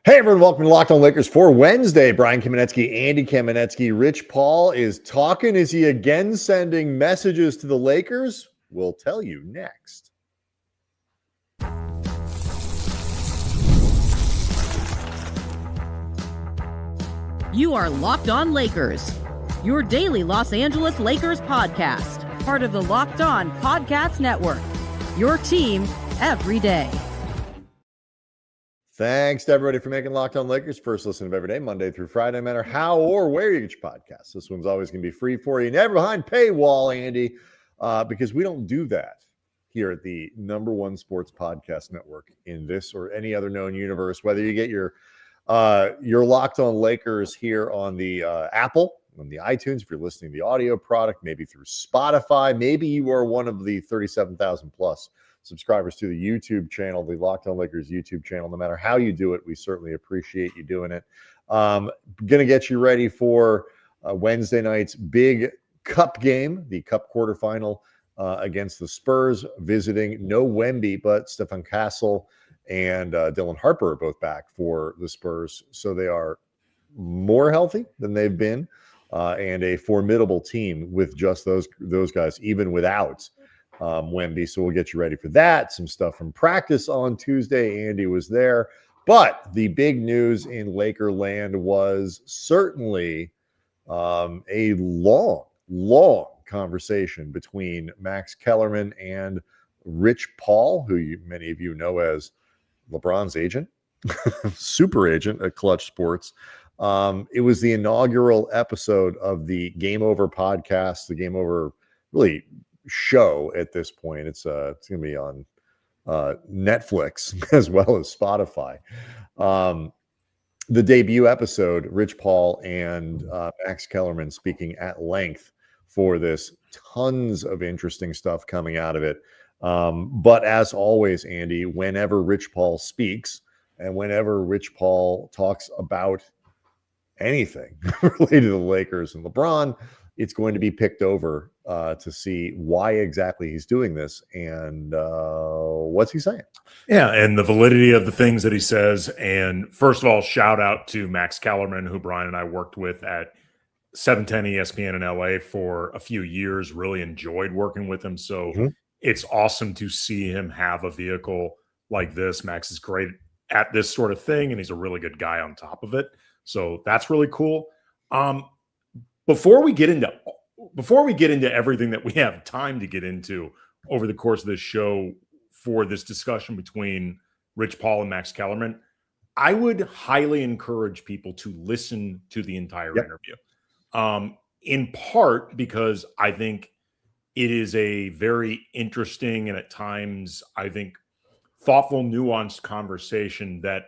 Hey everyone, welcome to Locked On Lakers for Wednesday. Brian Kamenetsky, Andy Kamenetsky. Rich Paul is talking. Is he again sending messages to the Lakers? We'll tell you next. You are Locked On Lakers, your daily Los Angeles Lakers podcast, part of the Locked On Podcast Network, your team every day. Thanks to everybody for making Locked On Lakers first listen of every day, Monday through Friday, no matter how or where you get your podcasts. This one's always going to be free for you, never behind paywall, Andy, because we don't do that here at the number one sports podcast network in this or any other known universe. Whether you get your Locked On Lakers here on the Apple, on the iTunes, if you're listening to the audio product, maybe through Spotify, maybe you are one of the 37,000 plus subscribers to the YouTube channel, the Locked On Lakers YouTube channel. No matter how you do it, we certainly appreciate you doing it. Going to get you ready for Wednesday night's big Cup game, the Cup quarterfinal against the Spurs, visiting no Wemby, but Stephon Castle and Dylan Harper are both back for the Spurs. So they are more healthy than they've been, and a formidable team with just those guys, even without Wemby. So we'll get you ready for that. Some stuff from practice on Tuesday. Andy was there. But the big news in Laker land was certainly a long conversation between Max Kellerman and Rich Paul, who many of you know as LeBron's agent, super agent at Clutch Sports. It was the inaugural episode of the Game Over podcast, the Game Over really show at this point. It's going to be on Netflix as well as Spotify. The debut episode, Rich Paul and Max Kellerman speaking at length for this. Tons of interesting stuff coming out of it. But as always, Andy, whenever Rich Paul speaks and whenever Rich Paul talks about anything related to the Lakers and LeBron, it's going to be picked over to see why exactly he's doing this and what's he saying. Yeah, and the validity of the things that he says. And first of all, shout out to Max Kellerman, who Brian and I worked with at 710 ESPN in LA for a few years. Really enjoyed working with him. So it's awesome to see him have a vehicle like this. Max is great at this sort of thing, and he's a really good guy on top of it. So that's really cool. Before we get into everything that we have time to get into over the course of this show for this discussion between Rich Paul and Max Kellerman, I would highly encourage people to listen to the entire interview. In part because I think it is a very interesting and at times, I think, thoughtful, nuanced conversation that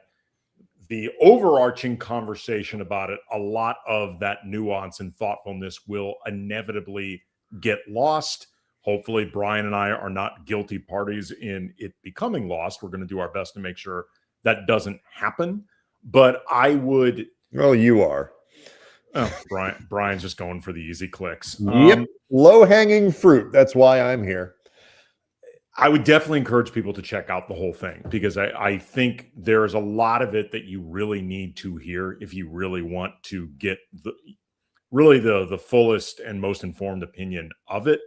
the overarching conversation about it, a lot of that nuance and thoughtfulness will inevitably get lost. Hopefully, Brian and I are not guilty parties in it becoming lost. We're going to do our best to make sure that doesn't happen. But I would... Well, you are. Oh, Brian's just going for the easy clicks. Yep. Low-hanging fruit. That's why I'm here. I would definitely encourage people to check out the whole thing because I think there's a lot of it that you really need to hear if you really want to get the fullest and most informed opinion of it.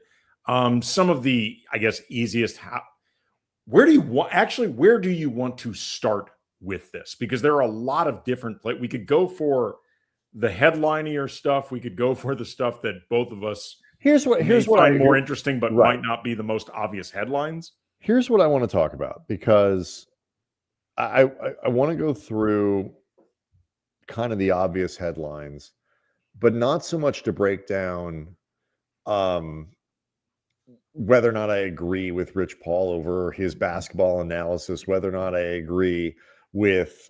Some of the, I guess, easiest, where do you want to start with this? Because there are a lot of different we could go for the headlinier stuff. We could go for the stuff that both of us Here's what I more interesting, but might not be the most obvious headlines. Here's what I want to talk about because I want to go through kind of the obvious headlines, but not so much to break down whether or not I agree with Rich Paul over his basketball analysis, whether or not I agree with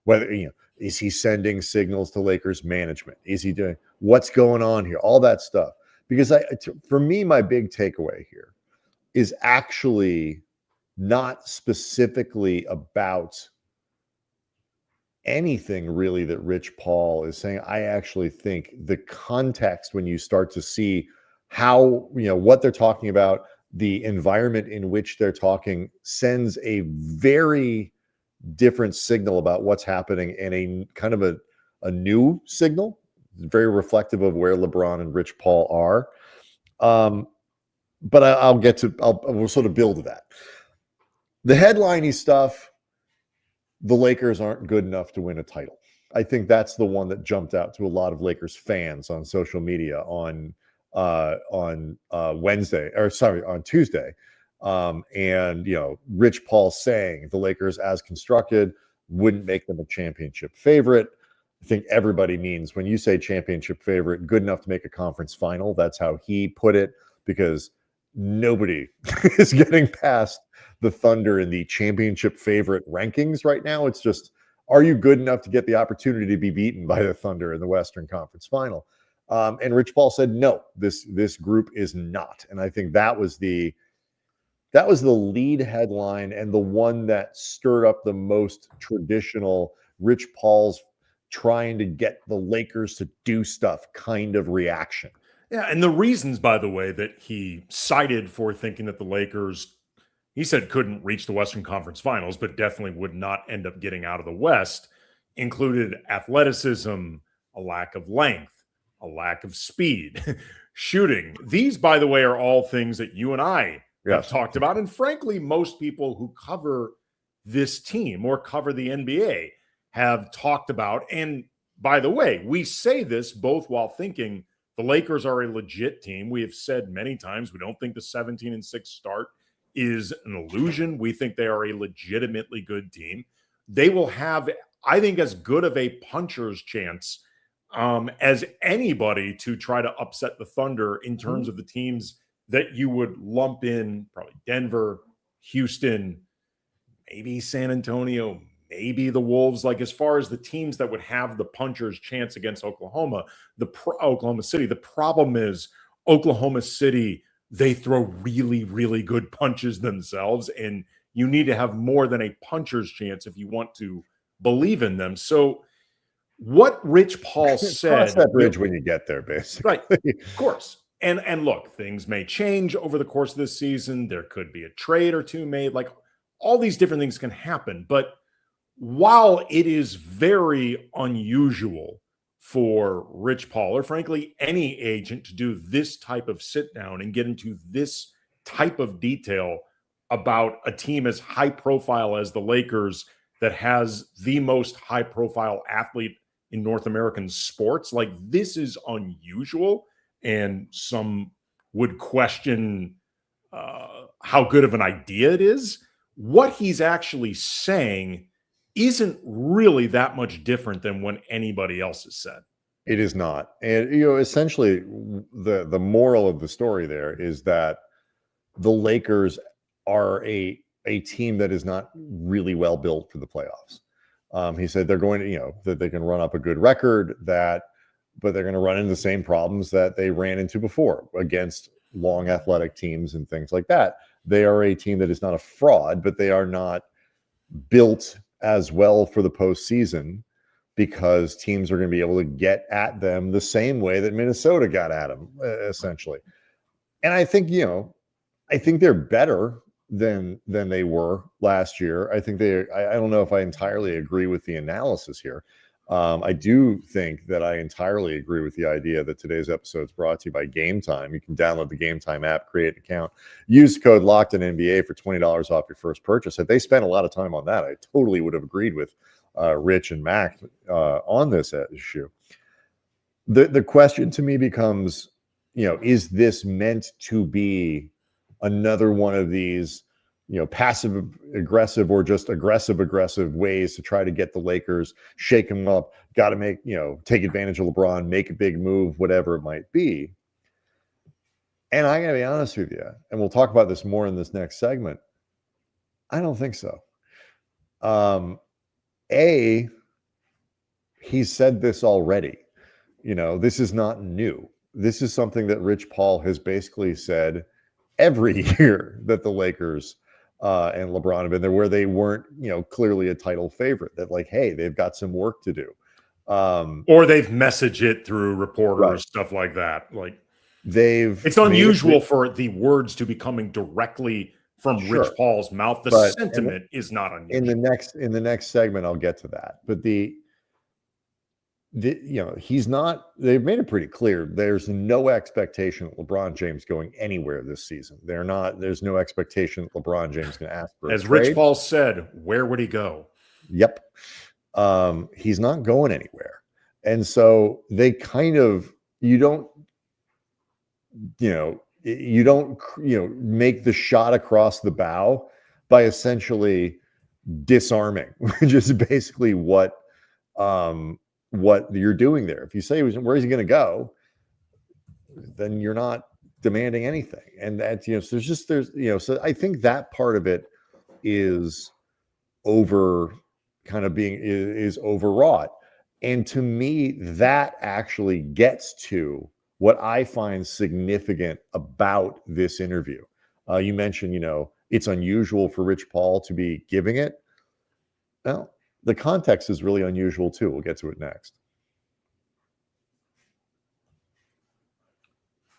whether is he sending signals to Lakers management? Is he doing what's going on here? All that stuff. Because for me, my big takeaway here is actually not specifically about anything really that Rich Paul is saying. I actually think the context when you start to see how, what they're talking about, the environment in which they're talking sends a very different signal about what's happening, and a kind of a new signal, very reflective of where LeBron and Rich Paul are. But we'll sort of build to that. The headliney stuff, the Lakers aren't good enough to win a title. I think that's the one that jumped out to a lot of Lakers fans on social media on Tuesday. And, Rich Paul saying the Lakers as constructed wouldn't make them a championship favorite. I think everybody means when you say championship favorite, good enough to make a conference final. That's how he put it, because nobody is getting past the Thunder in the championship favorite rankings right now. It's just, are you good enough to get the opportunity to be beaten by the Thunder in the Western Conference Final? And Rich Paul said, no, this group is not. And I think that was the lead headline, and the one that stirred up the most traditional Rich Paul's trying to get the Lakers to do stuff kind of reaction. Yeah, and the reasons, by the way, that he cited for thinking that the Lakers, he said, couldn't reach the Western Conference Finals, but definitely would not end up getting out of the West, included athleticism, a lack of length, a lack of speed, shooting. These, by the way, are all things that you and I have talked about. And frankly, most people who cover this team or cover the NBA have talked about. And by the way, we say this both while thinking the Lakers are a legit team. We have said many times we don't think the 17-6 start is an illusion. We think they are a legitimately good team. They will have, I think, as good of a puncher's chance as anybody to try to upset the Thunder in terms of the teams that you would lump in, probably Denver, Houston, maybe San Antonio, maybe the Wolves. Like, as far as the teams that would have the puncher's chance against Oklahoma City, the problem is Oklahoma City, they throw really, really good punches themselves, and you need to have more than a puncher's chance if you want to believe in them. So what Rich Paul said— cross that bridge when you get there, basically. Right, of course. And look, things may change over the course of this season. There could be a trade or two made. Like, all these different things can happen. But while it is very unusual for Rich Paul, or frankly any agent, to do this type of sit down and get into this type of detail about a team as high profile as the Lakers, that has the most high profile athlete in North American sports, like, this is unusual. And some would question how good of an idea it is. What he's actually saying isn't really that much different than what anybody else has said. It is not. And, essentially the moral of the story there is that the Lakers are a team that is not really well built for the playoffs. He said they're going to, that they can run up a good record, but they're going to run into the same problems that they ran into before against long athletic teams and things like that. They are a team that is not a fraud, but they are not built as well for the postseason, because teams are going to be able to get at them the same way that Minnesota got at them, essentially. And I think, I think they're better than they were last year. I think I don't know if I entirely agree with the analysis here. I do think that I entirely agree with the idea that today's episode is brought to you by Game Time. You can download the Game Time app, create an account, use code LOCKEDONNBA for $20 off your first purchase. If they spent a lot of time on that, I totally would have agreed with Rich and Mac on this issue. The question to me becomes, is this meant to be another one of these, passive aggressive or just aggressive ways to try to get the Lakers, shake them up, got to make, take advantage of LeBron, make a big move, whatever it might be. And I got to be honest with you, and we'll talk about this more in this next segment, I don't think so. He said this already. This is not new. This is something that Rich Paul has basically said every year that the Lakers and LeBron have been there, where they weren't, clearly a title favorite, that like, hey, they've got some work to do. Or they've messaged it through reporters, right, stuff like that. Like, it's unusual for the words to be coming directly from Sure. Rich Paul's mouth. The But sentiment is not unusual. in the next segment, I'll get to that. But he's not. They've made it pretty clear. There's no expectation of LeBron James going anywhere this season. There's no expectation that LeBron James is going to ask for As a Rich trade. Paul said, where would he go? Yep. He's not going anywhere. And so they kind of, you don't make the shot across the bow by essentially disarming, which is basically what you're doing there. If you say where is he going to go, then you're not demanding anything. And that's, so I think that part of it is is overwrought. And to me, that actually gets to what I find significant about this interview. You mentioned, it's unusual for Rich Paul to be giving it. Well, the context is really unusual too. We'll get to it next.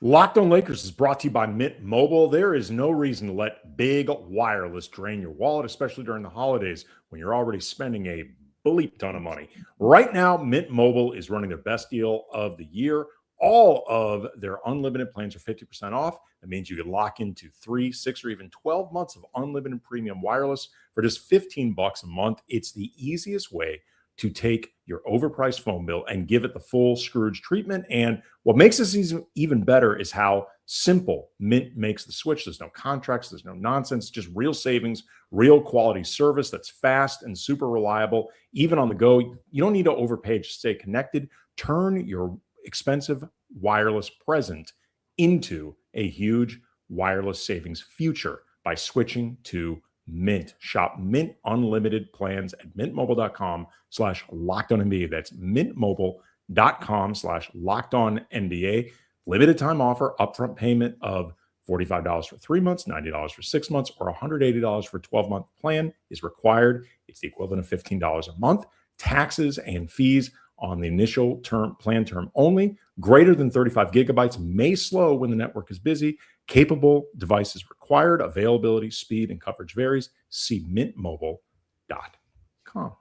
Locked On Lakers is brought to you by Mint Mobile. There is no reason to let big wireless drain your wallet, especially during the holidays when you're already spending a bleep ton of money. Right now, Mint Mobile is running their best deal of the year. All of their unlimited plans are 50% off. That means you can lock into 3, 6, or even 12 months of unlimited premium wireless for just $15 a month. It's the easiest way to take your overpriced phone bill and give it the full Scrooge treatment. And what makes this even better is how simple Mint makes the switch. There's no contracts, there's no nonsense, just real savings, real quality service that's fast and super reliable. Even on the go, you don't need to overpay to stay connected. Turn your expensive wireless present into a huge wireless savings future by switching to Mint. Shop Mint Unlimited plans at mintmobile.com/LockedOnNBA. That's mintmobile.com/LockedOnNBA. Limited time offer, upfront payment of $45 for 3 months, $90 for 6 months, or $180 for a 12-month plan is required. It's the equivalent of $15 a month. Taxes and fees on the initial plan term only. Greater than 35 gigabytes may slow when the network is busy. Capable devices required. Availability, speed, and coverage varies. See mintmobile.com.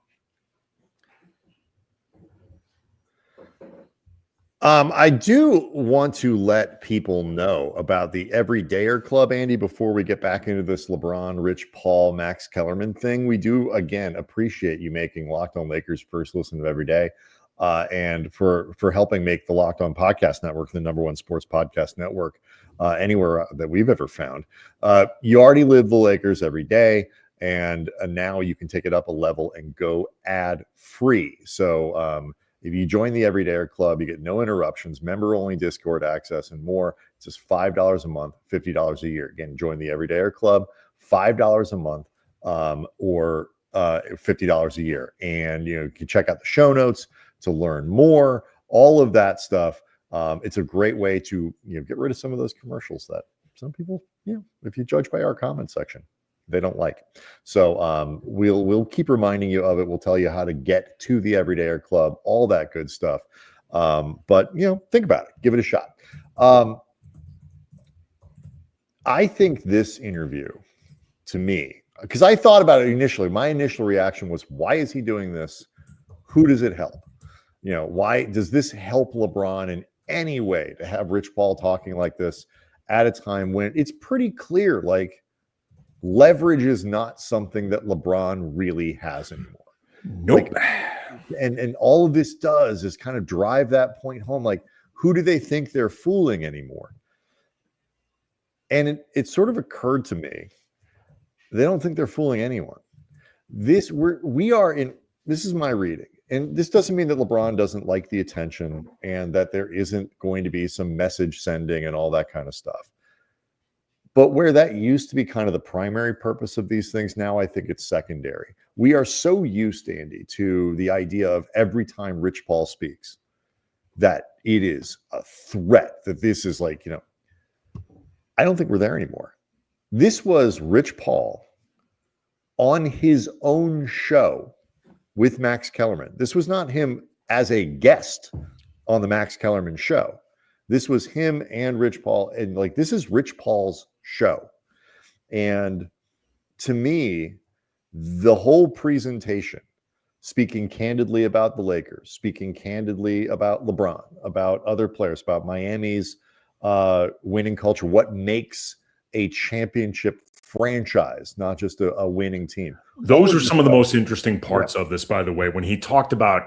I do want to let people know about the Everydayer Club, Andy, before we get back into this LeBron, Rich Paul, Max Kellerman thing. We do, again, appreciate you making Locked On Lakers first listen of every day, and for helping make the Locked On Podcast Network the #1 sports podcast network anywhere that we've ever found. You already live the Lakers every day, and now you can take it up a level and go ad-free. So if you join the Everydayer Club, you get no interruptions, member-only Discord access, and more. It's just $5 a month, $50 a year. Again, join the Everydayer Club, $5 a month, or $50 a year. And you can check out the show notes to learn more, all of that stuff. It's a great way to get rid of some of those commercials that some people, if you judge by our comment section, they don't like. So we'll keep reminding you of it. We'll tell you how to get to the Everydayer Club, all that good stuff. But think about it, give it a shot. I think this interview, to me, because I thought about it initially, my initial reaction was, why is he doing this? Who does it help? Why does this help LeBron in any way to have Rich Paul talking like this at a time when it's pretty clear, leverage is not something that LeBron really has anymore. Nope. And all of this does is kind of drive that point home. Who do they think they're fooling anymore? And it sort of occurred to me, they don't think they're fooling anyone. This is my reading. And this doesn't mean that LeBron doesn't like the attention and that there isn't going to be some message sending and all that kind of stuff. But where that used to be kind of the primary purpose of these things, now I think it's secondary. We are so used, Andy, to the idea of every time Rich Paul speaks, that it is a threat, that this is I don't think we're there anymore. This was Rich Paul on his own show with Max Kellerman. This was not him as a guest on the Max Kellerman show. This was him and Rich Paul. And this is Rich Paul's show. And to me, the whole presentation, speaking candidly about the Lakers, speaking candidly about LeBron, about other players, about Miami's winning culture, what makes a championship franchise, not just a winning team. Those are some of the most interesting parts of this, by the way, when he talked about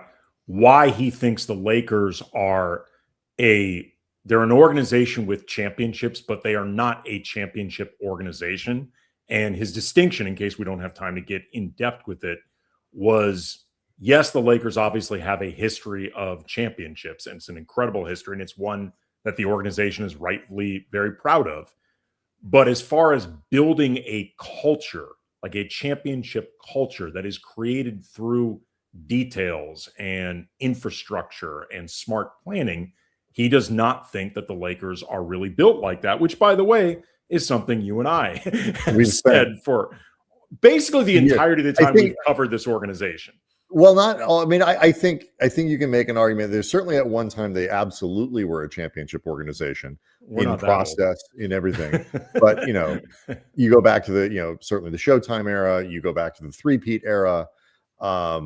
why he thinks the Lakers are they're an organization with championships, but they are not a championship organization. And his distinction, in case we don't have time to get in depth with it, was yes, the Lakers obviously have a history of championships, and it's an incredible history, and it's one that the organization is rightfully very proud of. But as far as building a culture, like a championship culture that is created through details and infrastructure and smart planning, he does not think that the Lakers are really built like that, which, by the way, is something you and I have said for basically the entirety of the time we've covered this organization. Well, not all. I mean, I think you can make an argument. There's certainly at one time they absolutely were a championship organization in process, in everything. But you go back to the certainly the Showtime era. You go back to the three-peat era. I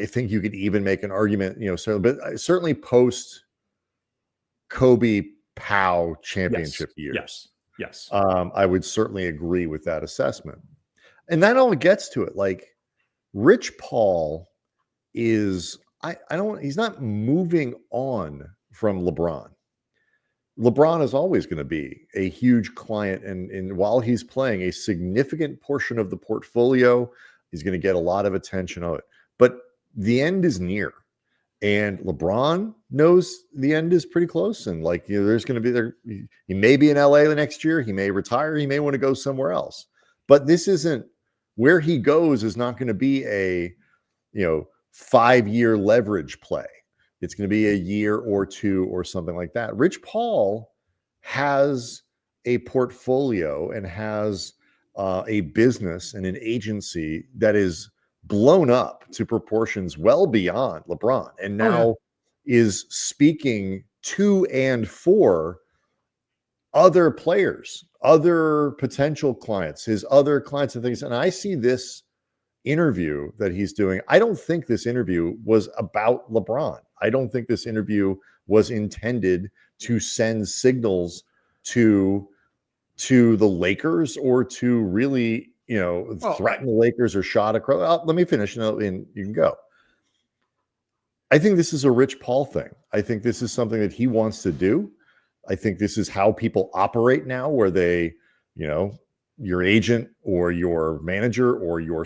think you could even make an argument. Certainly post Kobe Powell championship years. Yes. I would certainly agree with that assessment. And that all gets to it. Like, Rich Paul is, he's not moving on from LeBron. LeBron is always going to be a huge client. And while he's playing, a significant portion of the portfolio is going to get a lot of attention on it. But the end is near. And LeBron knows the end is pretty close. And there's going to be there. He may be in LA the next year. He may retire. He may want to go somewhere else. But this isn't where he goes is not going to be a 5-year leverage play. It's going to be a year or two or something like that. Rich Paul has a portfolio and has a business and an agency that is blown up to proportions well beyond LeBron, and now is speaking to and for other players, other potential clients, his other clients and things. And I see this interview that he's doing. I don't think this interview was about LeBron. I don't think this interview was intended to send signals to the Lakers or to really, threaten the Lakers or shot across. Let me finish and you can go. I think this is a Rich Paul thing. I think this is something that he wants to do. I think this is how people operate now, where they, your agent or your manager or your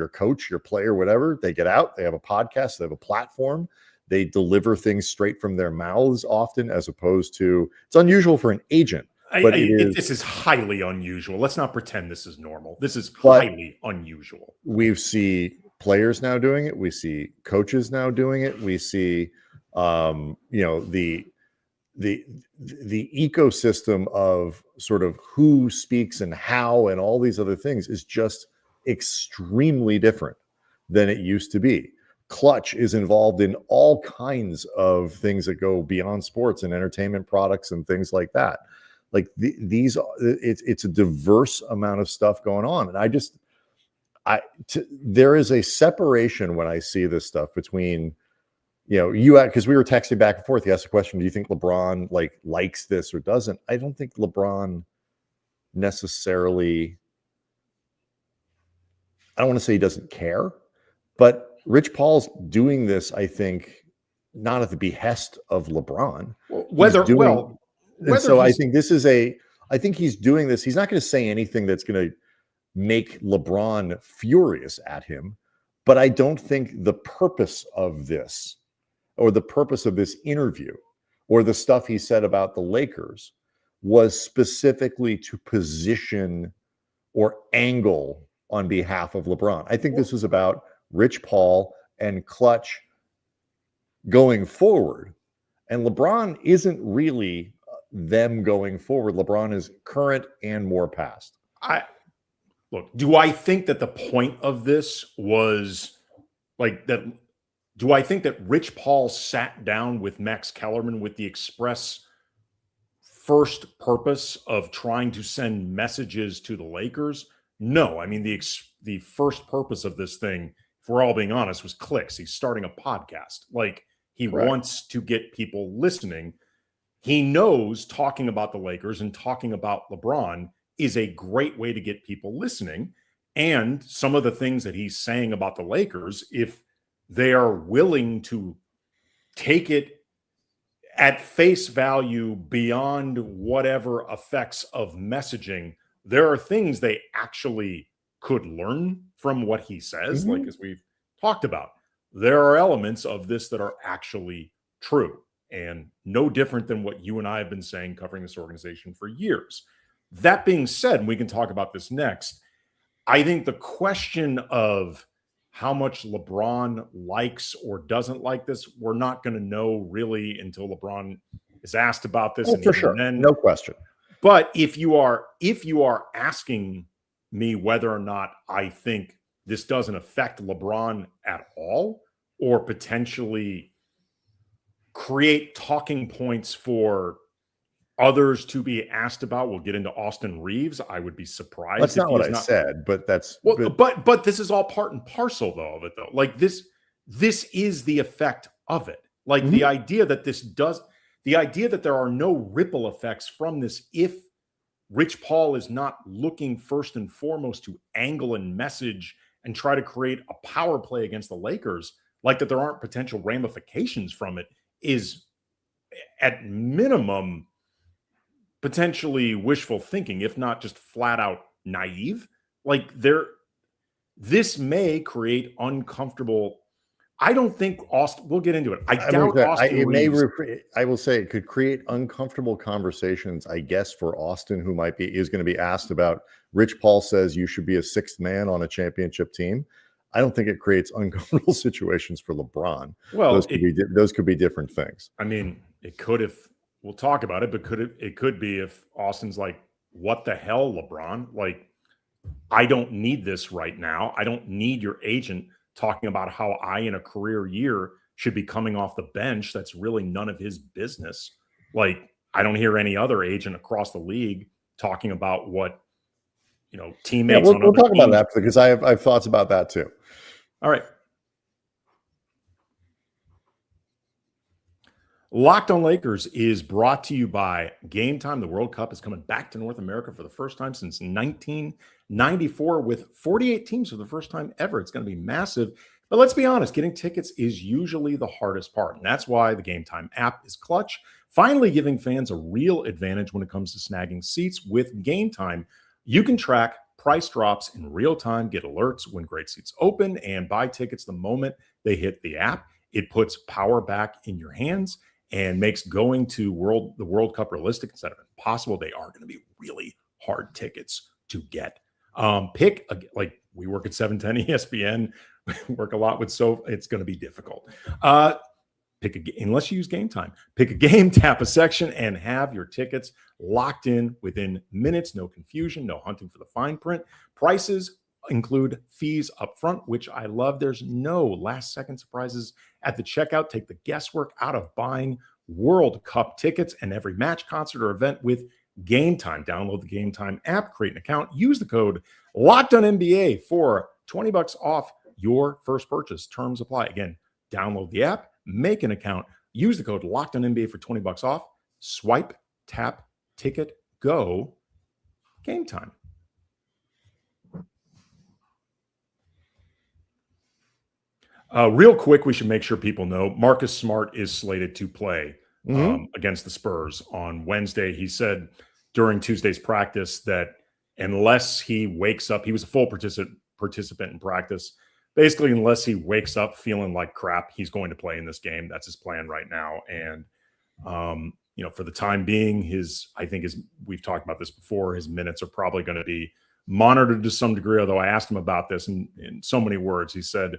coach, your player, whatever, they get out, they have a podcast, they have a platform, they deliver things straight from their mouths often, as opposed to, it's unusual for an agent. But this is highly unusual. Let's not pretend this is normal. This is highly unusual. We see players now doing it. We see coaches now doing it. We see, the ecosystem of sort of who speaks and how and all these other things is just extremely different than it used to be. Clutch is involved in all kinds of things that go beyond sports and entertainment products and things like that. Like it's a diverse amount of stuff going on. And there is a separation when I see this stuff between, because we were texting back and forth. You asked the question, do you think LeBron likes this or doesn't? I don't think LeBron necessarily, I don't want to say he doesn't care, but Rich Paul's doing this, I think, not at the behest of LeBron. I think this is I think he's doing this. He's not going to say anything that's going to make LeBron furious at him, but I don't think the purpose of this, or the purpose of this interview, or the stuff he said about the Lakers, was specifically to position or angle on behalf of LeBron. I think this was about Rich Paul and Clutch going forward. And LeBron isn't really them going forward. LeBron is current and more past. Do I think that the point of this was like that? Do I think that Rich Paul sat down with Max Kellerman with the express first purpose of trying to send messages to the Lakers? No. I mean, the first purpose of this thing, if we're all being honest, was clicks. He's starting a podcast. Like, he wants to get people listening. He knows talking about the Lakers and talking about LeBron is a great way to get people listening. And some of the things that he's saying about the Lakers, if they are willing to take it at face value beyond whatever effects of messaging, there are things they actually could learn from what he says. Like, as we've talked about, there are elements of this that are actually true and no different than what you and I have been saying covering this organization for years. That being said, and we can talk about this next, I think the question of how much LeBron likes or doesn't like this, we're not going to know really until LeBron is asked about this. And for sure, then, no question. But if you are asking me whether or not I think this doesn't affect LeBron at all, or potentially create talking points for others to be asked about, we'll get into Austin Reaves. I would be surprised. That's not what I said, but that's but this is all part and parcel though of it though. Like this is the effect of it. Like the idea that there are no ripple effects from this if Rich Paul is not looking first and foremost to angle and message and try to create a power play against the Lakers, like that there aren't potential ramifications from it, is at minimum potentially wishful thinking, if not just flat out naive. Like this may create uncomfortable. I don't think Austin, we'll get into it. I doubt Austin I will say it could create uncomfortable conversations, I guess, for Austin, who is going to be asked about. Rich Paul says you should be a sixth man on a championship team. I don't think it creates uncomfortable situations for LeBron. Well, those could be different things. I mean, it could if we'll talk about it, but it could be if Austin's like, what the hell, LeBron? Like, I don't need this right now. I don't need your agent talking about how I, in a career year, should be coming off the bench. That's really none of his business. Like, I don't hear any other agent across the league talking about what, teammates. Yeah, we'll talk about that because I have thoughts about that too. All right. Locked on Lakers is brought to you by Game Time. The World Cup is coming back to North America for the first time since 1994 with 48 teams for the first time ever. It's going to be massive. But let's be honest, getting tickets is usually the hardest part. And that's why the Game Time app is clutch, finally giving fans a real advantage when it comes to snagging seats. With Game Time, you can track price drops in real time, get alerts when great seats open, and buy tickets the moment they hit the app. It puts power back in your hands and makes going to the World Cup realistic instead of impossible. They are going to be really hard tickets to get. Like we work at 710 ESPN, work a lot with, so it's going to be difficult. Unless you use Game Time, pick a game, tap a section, and have your tickets locked in within minutes. No confusion, no hunting for the fine print. Prices include fees up front, which I love. There's no last second surprises at the checkout. Take the guesswork out of buying World Cup tickets and every match, concert, or event with Game Time. Download the Game Time app, create an account, use the code LOCKEDONNBA for $20 off your first purchase. Terms apply. Again, download the app, make an account, use the code LOCKEDONNBA for $20 off. Swipe, tap, ticket, go. Game Time. Real quick, we should make sure people know Marcus Smart is slated to play against the Spurs on Wednesday. He said during Tuesday's practice that unless he wakes up, he was a full participant in practice. Basically, unless he wakes up feeling like crap, he's going to play in this game. That's his plan right now. And, for the time being, we've talked about this before, his minutes are probably going to be monitored to some degree, although I asked him about this in so many words. He said,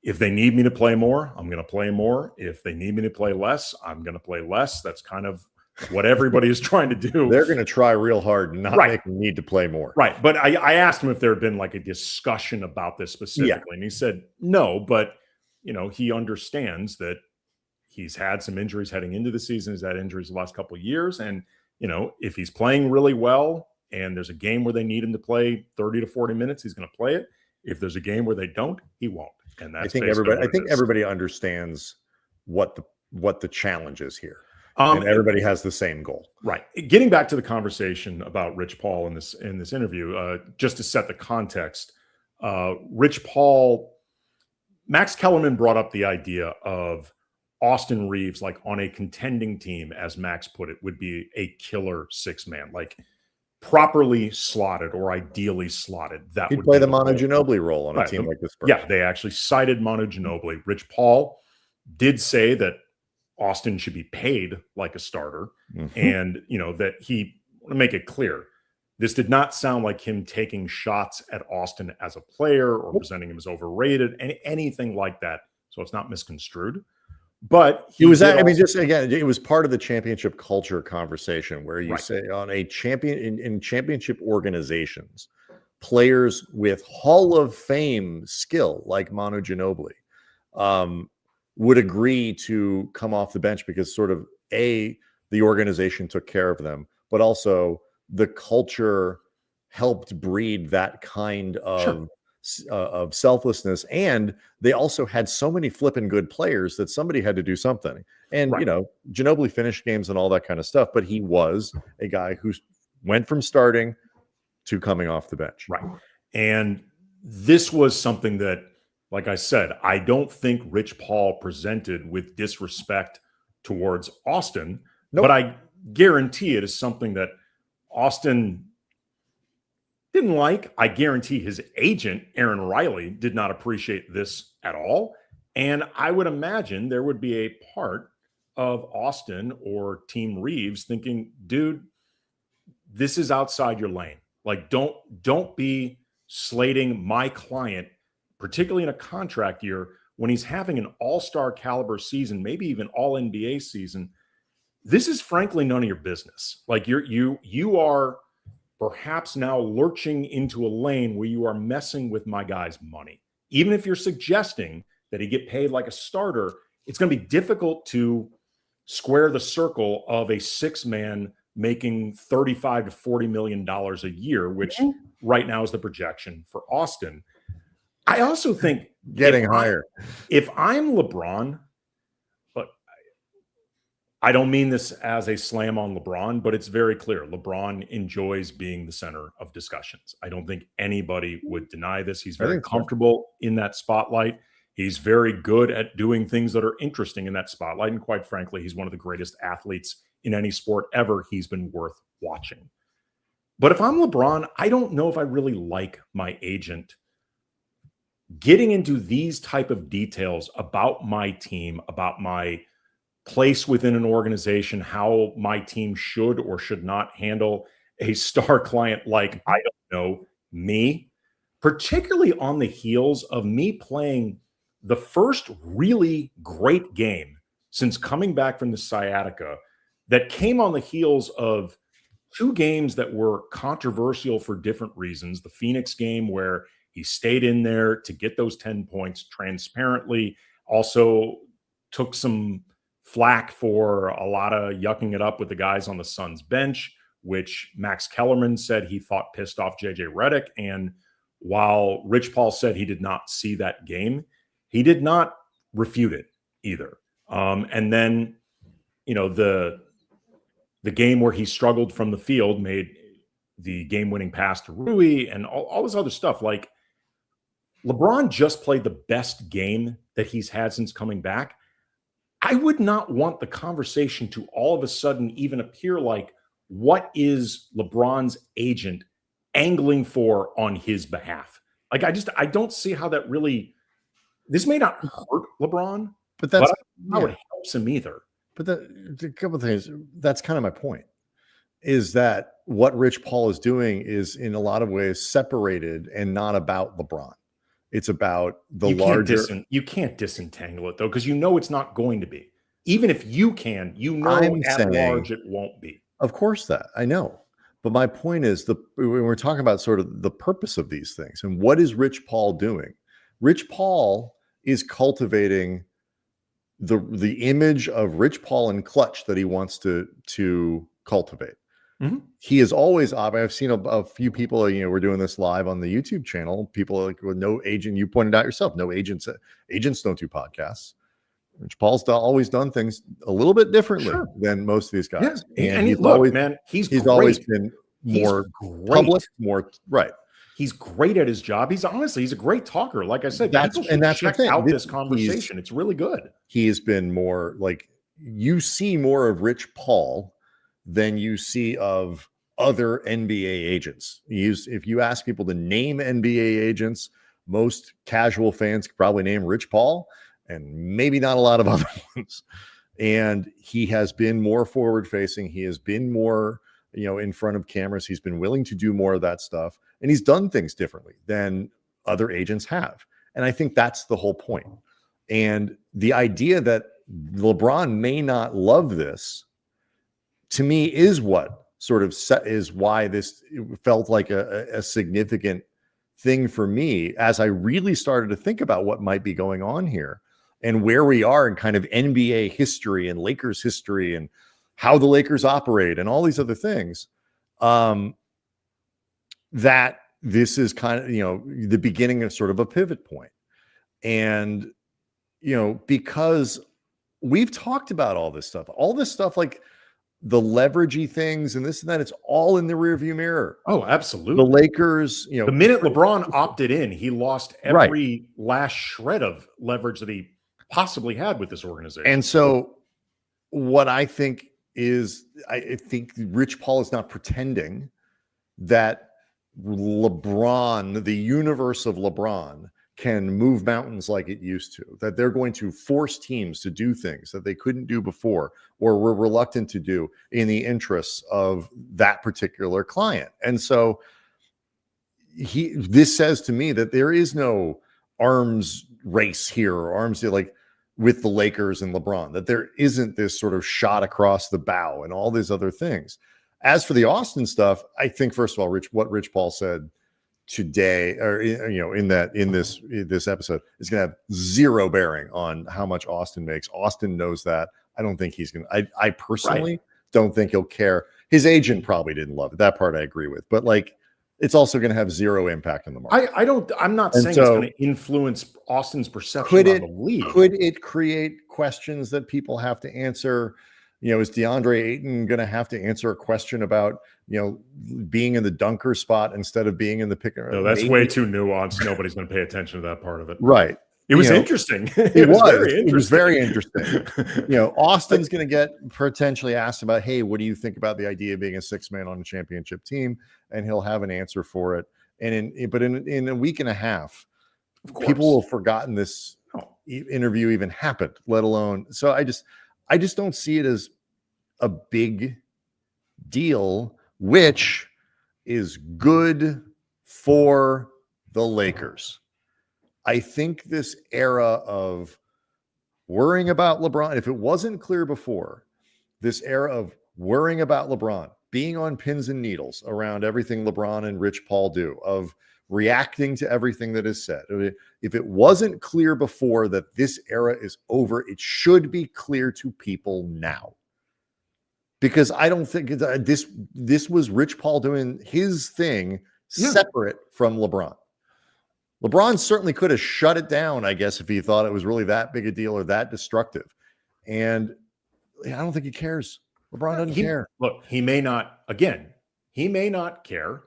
if they need me to play more, I'm going to play more. If they need me to play less, I'm going to play less. That's kind of what everybody is trying to do. They're going to try real hard and not make me need to play more. Right. But I asked him if there had been like a discussion about this specifically. And he said, no, but he understands that he's had some injuries heading into the season. He's had injuries the last couple of years. And if he's playing really well and there's a game where they need him to play 30 to 40 minutes, he's going to play it. If there's a game where they don't, he won't. And that's I think everybody understands what the challenge is here. And everybody has the same goal. Right. Getting back to the conversation about Rich Paul in this interview, just to set the context, Rich Paul, Max Kellerman brought up the idea of Austin Reaves, like on a contending team, as Max put it, would be a killer six-man, like properly slotted or ideally slotted. That He'd would play the Manu Ginobili role on a team like the Spurs. Yeah, they actually cited Manu Ginobili. Rich Paul did say that Austin should be paid like a starter. And, that he, to make it clear, this did not sound like him taking shots at Austin as a player or presenting him as overrated, anything like that. So it's not misconstrued. But it was, it was part of the championship culture conversation where you say on a champion in championship organizations, players with Hall of Fame skill like Manu Ginobili would agree to come off the bench because sort of the organization took care of them, but also the culture helped breed that kind of selflessness. And they also had so many flipping good players that somebody had to do something. And, Ginobili finished games and all that kind of stuff, but he was a guy who went from starting to coming off the bench. Right. And this was something that, like I said, I don't think Rich Paul presented with disrespect towards Austin, but I guarantee it is something that Austin didn't like. I guarantee his agent, Aaron Riley, did not appreciate this at all. And I would imagine there would be a part of Austin or Team Reaves thinking, dude, this is outside your lane. Like, don't be slating my client, particularly in a contract year when he's having an all-star caliber season, maybe even all NBA season. This is frankly none of your business. Like you are perhaps now lurching into a lane where you are messing with my guy's money. Even if you're suggesting that he get paid like a starter, it's going to be difficult to square the circle of a six-man making $35 to $40 million a year, which right now is the projection for Austin. I also think getting higher. If I'm LeBron, but I don't mean this as a slam on LeBron, but it's very clear. LeBron enjoys being the center of discussions. I don't think anybody would deny this. He's very comfortable in that spotlight. He's very good at doing things that are interesting in that spotlight. And quite frankly, he's one of the greatest athletes in any sport ever. He's been worth watching. But if I'm LeBron, I don't know if I really like my agent getting into these type of details about my team, about my place within an organization, how my team should or should not handle a star client like, I don't know, me, particularly on the heels of me playing the first really great game since coming back from the sciatica that came on the heels of two games that were controversial for different reasons. The Phoenix game where he stayed in there to get those 10 points transparently, also took some flack for a lot of yucking it up with the guys on the Suns bench, which Max Kellerman said he thought pissed off JJ Redick. And while Rich Paul said he did not see that game, he did not refute it either. And then, the game where he struggled from the field, made the game-winning pass to Rui and all this other stuff. Like, LeBron just played the best game that he's had since coming back. I would not want the conversation to all of a sudden even appear like, what is LeBron's agent angling for on his behalf? Like, I don't see how that really, this may not hurt LeBron, but I don't know how it helps him either. But a couple of things, that's kind of my point, is that what Rich Paul is doing is in a lot of ways separated and not about LeBron. It's about the larger. You can't disentangle it, though, because it's not going to be. Even if you can, at large it won't be. Of course that. I know. But my point is, when we're talking about sort of the purpose of these things and what is Rich Paul doing? Rich Paul is cultivating the image of Rich Paul and Clutch that he wants to cultivate. He is always I've seen a few people, we're doing this live on the YouTube channel. People like with no agent, you pointed out yourself, no agents don't do podcasts. Rich Paul's always done things a little bit differently than most of these guys. Yeah. And he's always been more public, more right. He's great at his job. He's a great talker. Like I said, that's check out this conversation. It's really good. He has been more like, you see more of Rich Paul than you see of other NBA agents. If you ask people to name NBA agents, most casual fans could probably name Rich Paul and maybe not a lot of other ones. And he has been more forward facing. He has been more, in front of cameras. He's been willing to do more of that stuff. And he's done things differently than other agents have. And I think that's the whole point. And the idea that LeBron may not love this, to me, is what sort of is why this felt like a significant thing for me as I really started to think about what might be going on here and where we are in kind of NBA history and Lakers history and how the Lakers operate and all these other things. That this is kind of, the beginning of sort of a pivot point. And, because we've talked about all this stuff like the leveragey things and this and that, it's all in the rearview mirror. Oh, absolutely. The Lakers, the minute LeBron opted in, he lost every last shred of leverage that he possibly had with this organization. And so what I think is, I think Rich Paul is not pretending that LeBron, the universe of LeBron, can move mountains like it used to, that they're going to force teams to do things that they couldn't do before or were reluctant to do in the interests of that particular client. And so this says to me that there is no arms race here or arms like with the Lakers and LeBron, that there isn't this sort of shot across the bow and all these other things. As for the Austin stuff, I think, first of all, what Rich Paul said today, or in this episode, is going to have zero bearing on how much Austin makes. Austin knows that. I don't think he's going to. I personally don't think he'll care. His agent probably didn't love it. That part I agree with, but it's also going to have zero impact on the market. I'm not saying it's going to influence Austin's perception of the league. Could it create questions that people have to answer? Is DeAndre Ayton going to have to answer a question about, being in the dunker spot instead of being in the pick? No, that's way too nuanced. Nobody's going to pay attention to that part of it. Right. It was interesting. It was very interesting. Austin's going to get potentially asked about, hey, what do you think about the idea of being a sixth man on a championship team? And he'll have an answer for it. And in a week and a half, people will have forgotten this interview even happened, let alone. So I just don't see it as a big deal, which is good for the Lakers. I think this era of worrying about LeBron, if it wasn't clear before, this era of worrying about LeBron, being on pins and needles around everything LeBron and Rich Paul do, of reacting to everything that is said. If it wasn't clear before that this era is over, it should be clear to people now. Because I don't think this was Rich Paul doing his thing separate from LeBron. LeBron certainly could have shut it down, I guess, if he thought it was really that big a deal or that destructive. And I don't think he cares. LeBron doesn't care. Look, he may not care.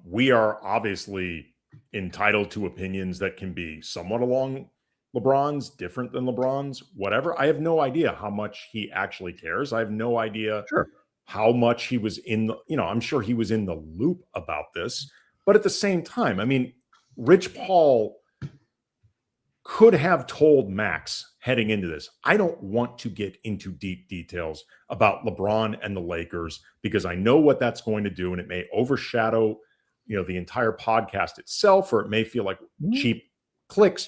We are obviously entitled to opinions that can be somewhat along LeBron's, different than LeBron's, whatever. I have no idea how much he actually cares. I have no idea how much he was in the, I'm sure he was in the loop about this. But at the same time, Rich Paul could have told Max heading into this, I don't want to get into deep details about LeBron and the Lakers because I know what that's going to do, and it may overshadow, the entire podcast itself, or it may feel like cheap clicks,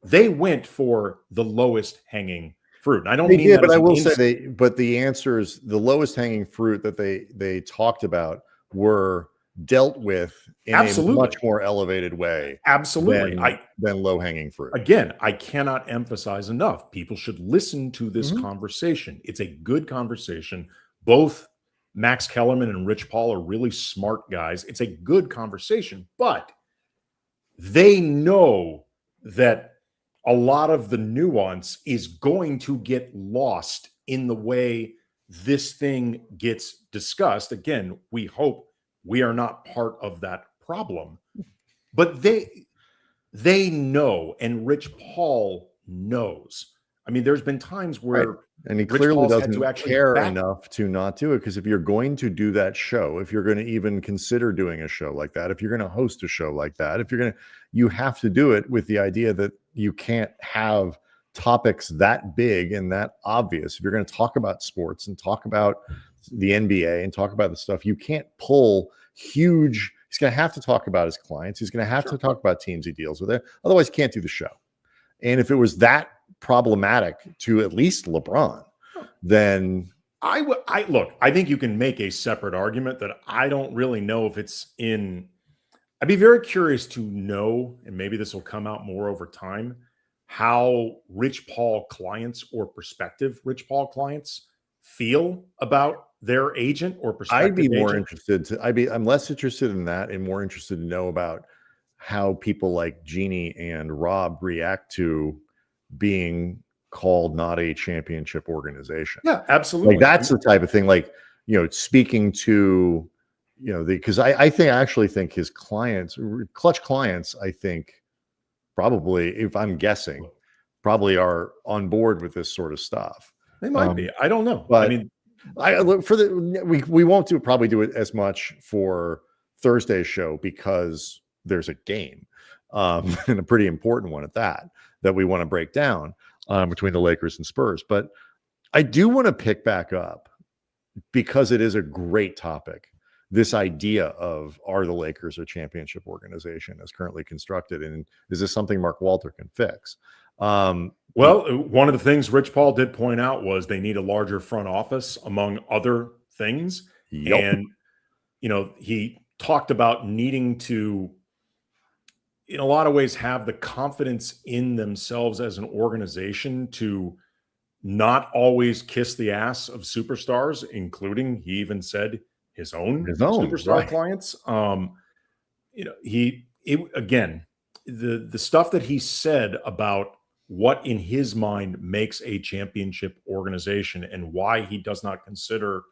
they went for the lowest hanging fruit. And I don't mean that, but I will say but the answers, the lowest hanging fruit that they talked about were dealt with in a much more elevated way. Absolutely. Than low-hanging fruit. Again, I cannot emphasize enough. People should listen to this conversation. It's a good conversation. Both Max Kellerman and Rich Paul are really smart guys. It's a good conversation, but they know that a lot of the nuance is going to get lost in the way this thing gets discussed. Again, we hope we are not part of that problem, but they know, and Rich Paul knows. I mean, there's been times where Right. And he Rich clearly Paul's had doesn't to actually care back- enough to not do it, because if you're going to do that show, if you're going to even consider doing a show like that, if you're going to host a show like that, if you're going to, you have to do it with the idea that you can't have topics that big and that obvious. If you're going to talk about sports and talk about the NBA and talk about the stuff, you can't pull huge. He's going to have to talk about his clients. He's going to have to talk about teams he deals with. Otherwise, he can't do the show. And if it was that problematic to at least LeBron, then I think you can make a separate argument that I don't really know if it's in. I'd be very curious to know, and maybe this will come out more over time, how Rich Paul clients or prospective Rich Paul clients feel about their agent or prospective I'd be more agent. interested I'm less interested in that and more interested to know about how people like Jeannie and Rob react to being called not a championship organization. Yeah, absolutely. Like that's the type of thing, like, speaking to, because I actually think his clients, Clutch clients, I think probably, if I'm guessing, probably are on board with this sort of stuff. They might be. I don't know. But I mean, I look for we won't probably do it as much for Thursday's show because there's a game, and a pretty important one at that we want to break down between the Lakers and Spurs. But I do want to pick back up, because it is a great topic, this idea of, are the Lakers a championship organization as currently constructed, and is this something Mark Walter can fix? Well, one of the things Rich Paul did point out was they need a larger front office, among other things. Yep. And, he talked about needing to, in a lot of ways, have the confidence in themselves as an organization to not always kiss the ass of superstars, including, he even said, his own superstar right. clients. Again, the stuff that he said about what in his mind makes a championship organization and why he does not consider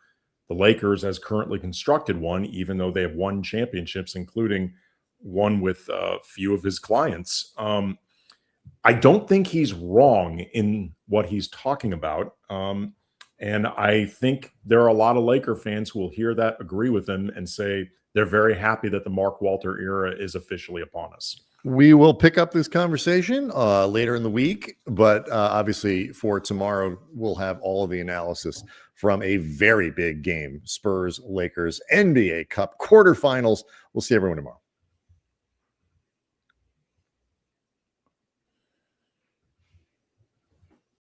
the Lakers as currently constructed one, even though they have won championships, including one with a few of his clients. I don't think he's wrong in what he's talking about. And I think there are a lot of Laker fans who will hear that, agree with him, and say they're very happy that the Mark Walter era is officially upon us. We will pick up this conversation later in the week, but obviously for tomorrow, we'll have all of the analysis from a very big game, Spurs, Lakers, NBA Cup quarterfinals. We'll see everyone tomorrow.